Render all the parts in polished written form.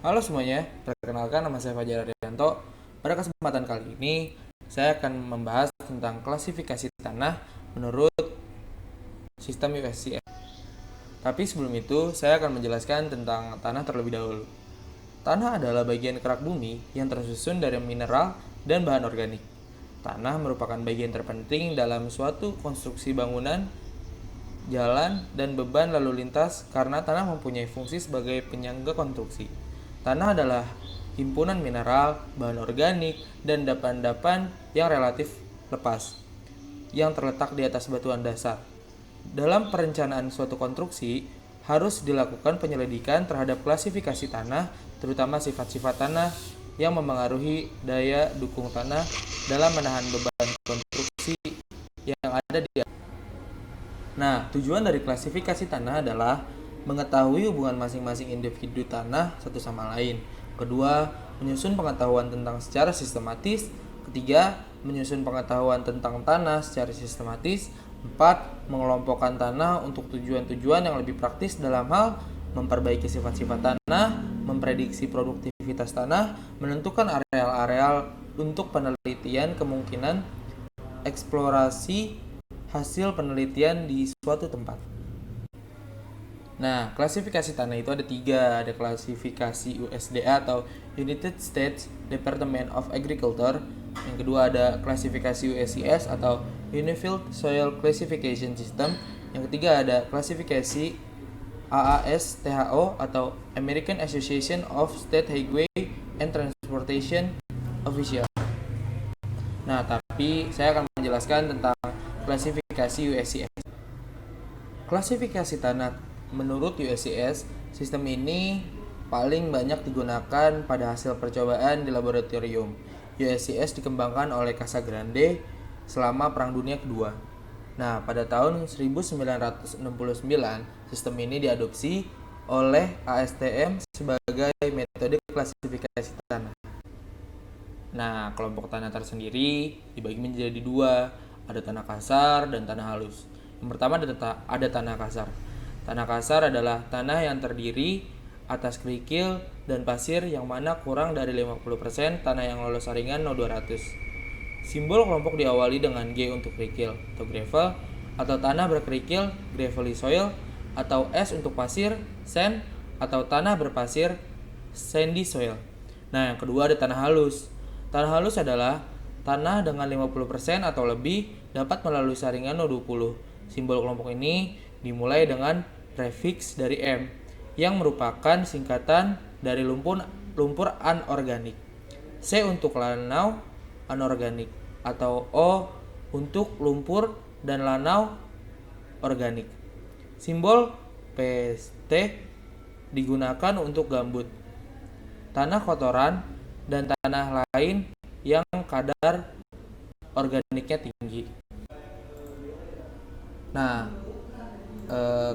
Halo semuanya, perkenalkan nama saya Fajar Arianto. Pada kesempatan kali ini, saya akan membahas tentang klasifikasi tanah menurut sistem USCS. Tapi sebelum itu, saya akan menjelaskan tentang tanah terlebih dahulu. Tanah adalah bagian kerak bumi yang tersusun dari mineral dan bahan organik. Tanah merupakan bagian terpenting dalam suatu konstruksi bangunan, jalan, dan beban lalu lintas karena tanah mempunyai fungsi sebagai penyangga konstruksi. Tanah adalah himpunan mineral, bahan organik, dan dapan-dapan yang relatif lepas yang terletak di atas batuan dasar. Dalam perencanaan suatu konstruksi, harus dilakukan penyelidikan terhadap klasifikasi tanah, terutama sifat-sifat tanah yang memengaruhi daya dukung tanah dalam menahan beban konstruksi yang ada di. Nah, tujuan dari klasifikasi tanah adalah mengetahui hubungan masing-masing individu tanah satu sama lain. Kedua, menyusun pengetahuan tentang secara sistematis. Ketiga, menyusun pengetahuan tentang tanah secara sistematis. Empat, mengelompokkan tanah untuk tujuan-tujuan yang lebih praktis dalam hal memperbaiki sifat-sifat tanah, memprediksi produktivitas tanah, menentukan areal-areal untuk penelitian kemungkinan eksplorasi hasil penelitian di suatu tempat. Nah, klasifikasi tanah itu ada tiga. Ada klasifikasi USDA atau United States Department of Agriculture. Yang kedua ada klasifikasi USCS atau Unified Soil Classification System. Yang ketiga ada klasifikasi AASTHO atau American Association of State Highway and Transportation Official. Nah, tapi saya akan menjelaskan tentang klasifikasi USCS. Klasifikasi tanah menurut USCS, sistem ini paling banyak digunakan pada hasil percobaan di laboratorium. USCS dikembangkan oleh Casa Grande selama Perang Dunia Kedua. Nah, pada tahun 1969, sistem ini diadopsi oleh ASTM sebagai metode klasifikasi tanah. Nah, kelompok tanah tersendiri dibagi menjadi dua, ada tanah kasar dan tanah halus. Yang pertama ada tanah kasar. Tanah kasar adalah tanah yang terdiri atas kerikil dan pasir yang mana kurang dari 50% tanah yang lolos saringan No200. Simbol kelompok diawali dengan G untuk kerikil atau gravel, atau tanah berkerikil gravelly soil, atau S untuk pasir, sand, atau tanah berpasir sandy soil. Nah, yang kedua ada tanah halus. Tanah halus adalah tanah dengan 50% atau lebih dapat melalui saringan No20. Simbol kelompok ini dimulai dengan prefiks dari M yang merupakan singkatan dari lumpur anorganik, C untuk lanau anorganik, atau O untuk lumpur dan lanau organik. Simbol PST digunakan untuk gambut, tanah kotoran, dan tanah lain yang kadar organiknya tinggi. Nah,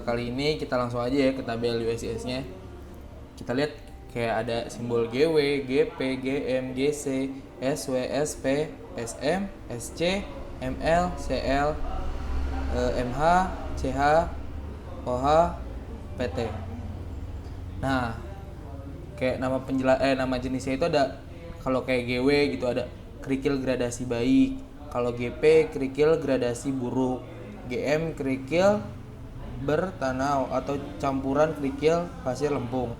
kali ini kita langsung aja ya ke tabel USCS-nya. Kita lihat kayak ada simbol GW, GP, GM, GC, SW, SP, SM, SC, ML, CL, MH, CH, OH, PT. Nah, kayak nama jenisnya itu ada, kalau kayak GW gitu ada kerikil gradasi baik, kalau GP kerikil gradasi buruk, GM kerikil bertanau atau campuran kerikil pasir lempung,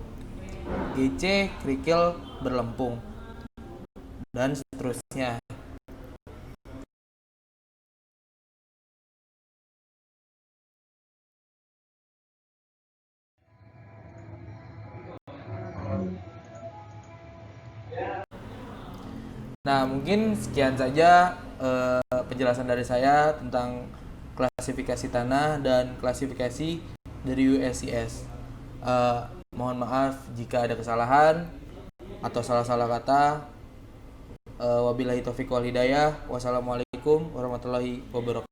GC kerikil berlempung, dan seterusnya. Nah, mungkin sekian saja penjelasan dari saya tentang klasifikasi tanah dan klasifikasi dari USCS. Mohon maaf jika ada kesalahan atau salah-salah kata. Wabillahi taufiq wal hidayah. Wassalamualaikum warahmatullahi wabarakatuh.